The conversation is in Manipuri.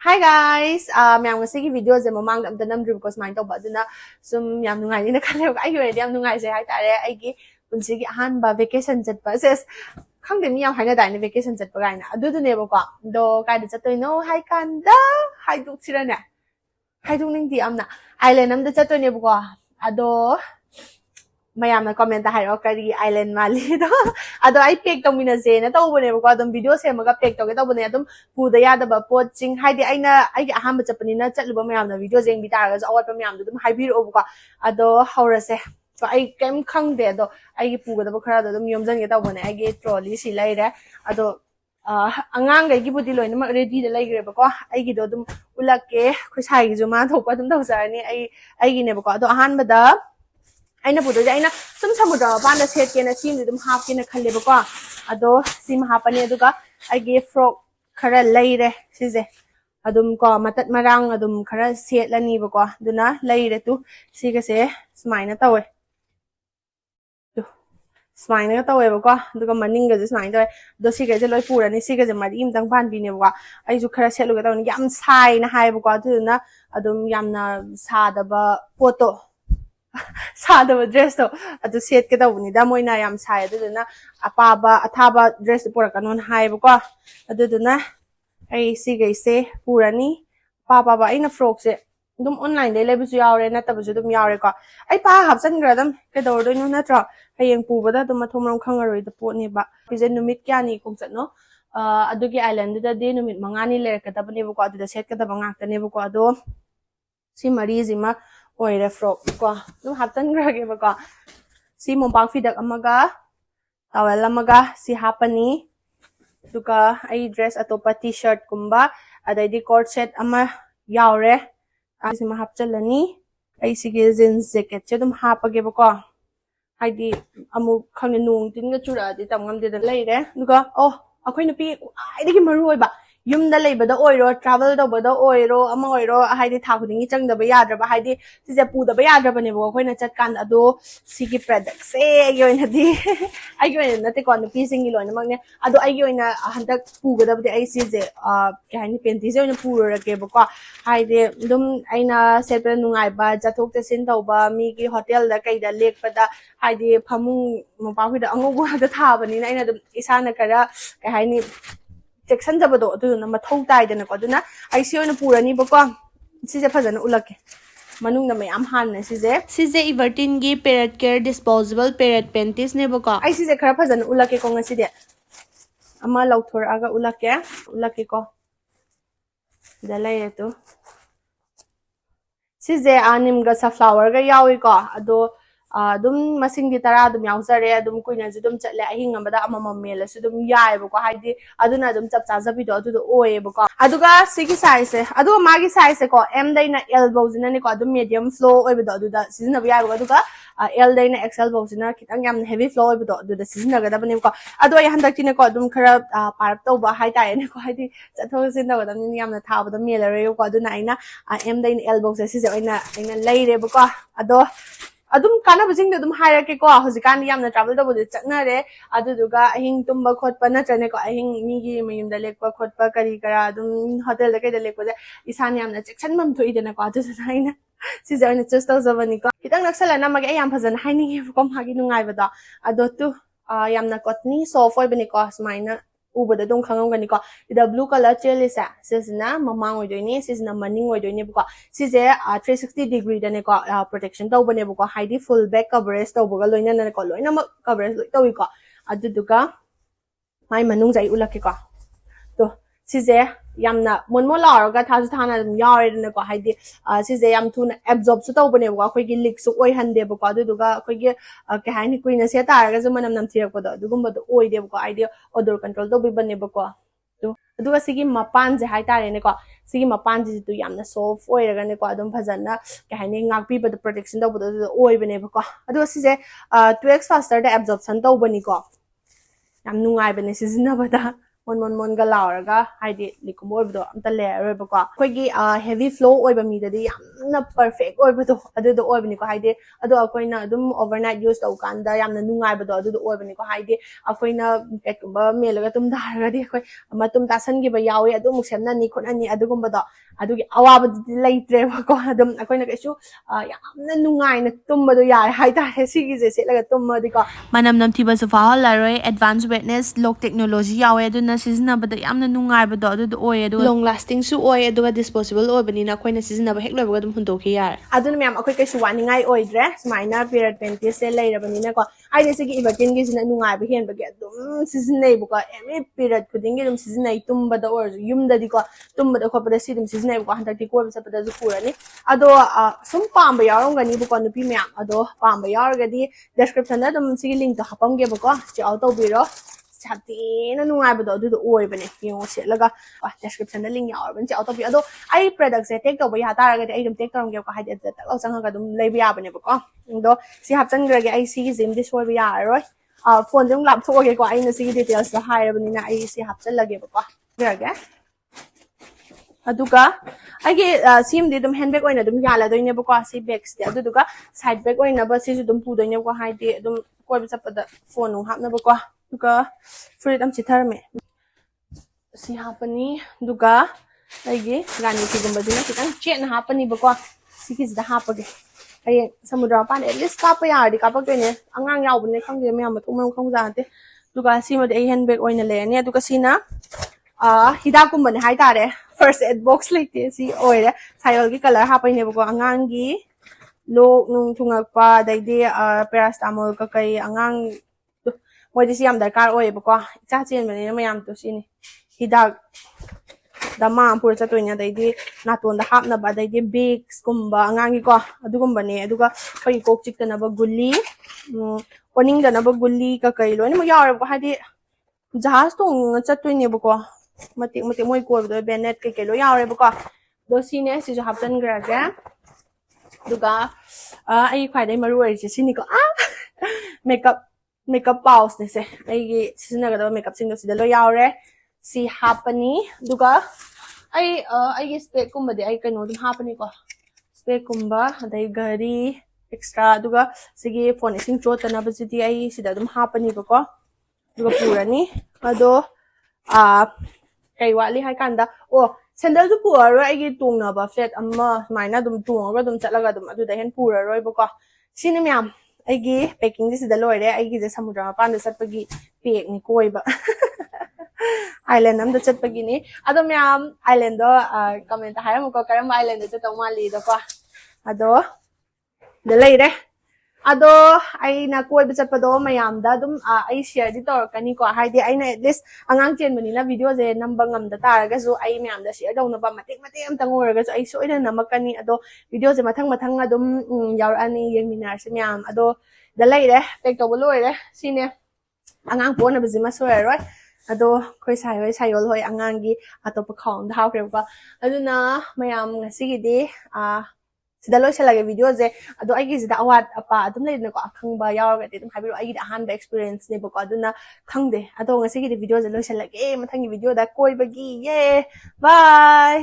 Hi guys! Mayam ngasigi video se mamang am tanam dream ko smile tawba aduna sum yam nungai ni na khale ai gi ready am nungai se hai tare ai gi punsi gi han ba vacation chatpa ses khangde mi yam haina dai ni vacation chatpa gaina adu du ne ba ko do kai da chatoi no hai kan da hai du sira ne hai du ning di amna island am da chatoi ne ba ko ado mayam na comment ta hairo kari island mali do ado ai pek tong mina se na taw bone ko adum video se maga pek tong ke taw bone adum pu da ya da ba pot ching hai di aina ai ga aham chapani na chatluba mayam na video jeng bi ta ga awat pa mayam dum hai bi ro ko ado haura se ko ai kem khang de do ai gi pu ga da khara da dum yom jang ge taw bone ai gi trolley si lai re ado angang gai gi budi loina ma ready da lai gre ba ko ai gi do dum ulak ke khoi sai gi ju ma thok pa dum taw sa ni ai gi ne ba ko ado ahan ba da aina pudo ja aina sum samudra bana set ke na sim dum half ke na khalle ba ko ado sim hapani aduga age frog khara leire sije adum ko matat marang adum khara set lani ba ko duna leire tu siga se smaina tawe tu smaina tawe ba ko aduga maning ga smaina tawe do siga je loi pura ni siga je mari im tang ban bi ne ba ai ju khara set lu ga taw ni yam sai na hai ba ko duna adum yamna sa da ba photo Sada dress to adu set ke ta buni da moina yam sai adu na apaba athaba dress pura kanon hai ba ko adu na ai si gai se purani papa ba ina frock se dum online dai lebu su yaure na tabu su dum yaure ko ai pa hap san gra dam ke dor do no na tra hayeng pu ba da dum mathom ram khangaroi da pot ni ba pijen numit kya ni kong chat no adu ki island da de numit mangani le ka ta bani ba ko adu da set ka ta bangak ta ne ba ko ado si mari zima oire frog ko dum haptan gra ge ba ko si mompang fidak amaga towel amaga si hapani duka ai dress atopa t-shirt kumba adai di cord set ama yaure asi ma hapchalani ai sige jeans jacket che dum hapage ba ko haidi amu khangni nung tin ga chura di tamngam de da leire duka oh akhoi na pi ai digi maru oi ba yum da leibada oiro travel da bada oiro ama oiro haidi tha khudingi chang da ba yadra ba haidi sije pu da ba yadra ba ne bo khoi na chat kan ado sigi product se yo na di ai yo na te kon pi singi lo na mag ne ado ai yo na handak pu ga da ba ai sije ka ni panties yo na pu ra ke ba ko haidi dum ai na set pa nungai ba jathok te sin tau ba mi ki hotel da kai da lek pa da haidi phamung mo pa hui da ango ba da tha ba ni na ai na dum isa na kara ka hai ni section jabado adu na mathau tai dana ko aduna ai si ona purani ba ko sije phajana ulake manung na mayam han na sije everteen gi period care disposable period panties ne ba ko ai sije khara phajana ulake ko ngasi de ama lauthor aga ulake ko dalai to sije anim ga safflower ga yawi ko ado dum masing di tara dum yausare dum kuina ju dum chatle ahing amada amama mel su dum yai ba ko haidi aduna dum chap cha jabi do adu do oe ba ko aduga sigi size adu magi size ko m dai na l bow jina ni ko dum medium flow oi ba do adu da sizna ba yai ba aduga l dai na xl bow jina kitang yam heavy flow oi ba do adu da sizna ga da bani ko adu ai handak tin ko dum khara parap to ba hai tai ne ko haidi chatho sin da dam ni yam na tha ba da mel re ko adu na ina m dai na l bow se si ina lei re ba ko ado adum kana bujing de dum haira ke ko hojikan yam na travel da budi chakna re adu duga ahing tumba khotpa na chane ko ahing mi gi mayum da lekpa khotpa kari kara dum hotel da kai da lekpa ja isan yam na section mam thoi de na ko adu naina si ja na just taw zabani ko kitang naksala na magi yam phajan haini ge ko magi nungai ba da ado tu yam na kotni soft oi bani ko smaina ubada dum khangam gani ko ida blue color chelisa sisna mamang oi doini sisna maning oi doini ko sije 360 degree dane ko protection taw bane ko haidi full back coverage taw boga loina na ko loina ma coverage loi tawi ko adu duga mai manung jai ulake ko to sije yamna monmo lauraga thasu thana dum yare na ko haidi sije yam thuna absorb su taw bane ko khoi gi leak su oi hande ko adu duga khoi gi ke haini kuina se taraga ju manam nam thirak ko do dugum do oi de ko idea odor control do bi bane ko to aduga sigi mapan je hai tare ne ko sigi mapan ji tu yamna soft oi raga ne ko adum phajana ke haini ngak pi ba protection do do oi bane ko aduga sije 2x faster da absorption taw bani ko yam nungai bane sijina bada mon ga lauraga haidi likum oibdo amta leroy bako akoigi heavy flow oiba midadi yamna perfect oibdo adudo oibni ko haidi ado akoina adum overnight use tau kanda yamna nungai bado adudo oibni ko haidi akoina pekumba melaga tum daraga di akoi matum tasan gi ba yawi adu musemna ni khona ni adugumba do adugi awaba leitre bako adum akoina kesu yamna nungai na tumbado yai haida sigi je selaga tummadi ko manam namthiba su fahalaroi advanced wetness lock technology yawe aduna sizinabada yamna nungaibado adudo oye adu long lasting su oye aduga disposable oibani na akoina sizinaba hek loibaga dum hundoki yar aduna myam akoi kesu waningai oidre smaina period panties se leirabani na ko aide sigi everteen gi sina nungaiba hen bagi adum sizinai buka every period kudingi dum sizinai tumbada or yumdadi ko tumbada khopada si dum sizinai buka hantakti ko sapada ju purani ado sum pamba yaronggani buka nupi myam ado pamba yargadi description da dum sigi link to hapamge buka che auto biro chatina nungaibado adudo oibane yong selaga description da link yawarban che auto bi ado ai product se take to ba ya taragadi ai dum take toramge ko haide ta lo sanga dum leiba yabane buka ndo si hapchan grage ai sigi zim dis oiba yaroi phone dum lap thoge ko ai na sigi details da hairabani na ai si hapchan lage buka grage aduga aige sim de dum handbag oina dum yala doine buka si bags de aduga side bag oina ba si dum pu doine ko haide dum koi bi sapada phone nu hapna buka duga fruit am chitharme si hapani duga aige gani ki gumba dina kitang chen hapani buka si ki da hapage ai samudra pan at least ka pa yari ka pa doine angang yaw bune khangge me am thumam khang jante duga si ma de handbag oina le ne duga sina hida kumbani hai tare first aid box like si oire sayol gi color hapai ne ko angang gi lok nung thungak pa dai de paracetamol ka kai angang moi di siam darkar oi ko cha chen mani mayam to sini hidak dama pur cha toinya dai di naton da hapna ba dai di bigs kumba angang gi ko adugumba ne aduga pai kok chik na ba gulli warning da na ba gulli ka kai lo ni mo yar ko hadi jahaz tong cha toine ba ko matik moi ko do benet ke lo yare ba ko do sine si jo haptan gra ga duga ai khwai dai maru ri chi sini ko makeup pouch ne se ai gi sina ga do makeup sing do si lo yare si hapani duga ai gi spec kumba de ai kano dum hapani ko spec kumba dai gari extra duga sigi phone sing chota na ba ji ai sida dum hapani ba ko duga purani ado kai wali hai kanda sandal ju pura ai gi tungna ba flat amma maina dum tunga dum chalaga dum adu da hen pura roi ba ko sini myam ai gi packing ji sida loire ai gi je samudra pan da satpagi pek ni koi ba island am da chatpagi ni ado myam island do comment hai mo ko karam island da to mali do ko ado da leire ado ai na koi bi chatpado mayam da dum ai share di tor kani ko haide ai na at least angang chen mani na video je nambang am da taraga so ai mayam da share daw na ba matik am tangorga so ai so ina namakani ado video je mathang adum yaur ani yengminar se myam ado da leire tek to loire sine angang pon na bizima so roi ado koi sayol hoi angang gi atop khong dhaw kre ko aduna mayam ngasi gi de sida loi sala video je ado ai gi sida awat apa adum le na ko akhang ba yaw ga te dum habiru ai gi da han ba experience ne ba ko aduna khangde ado ngasi gi video je loi sala ge mathang gi video da koi ba gi ye bye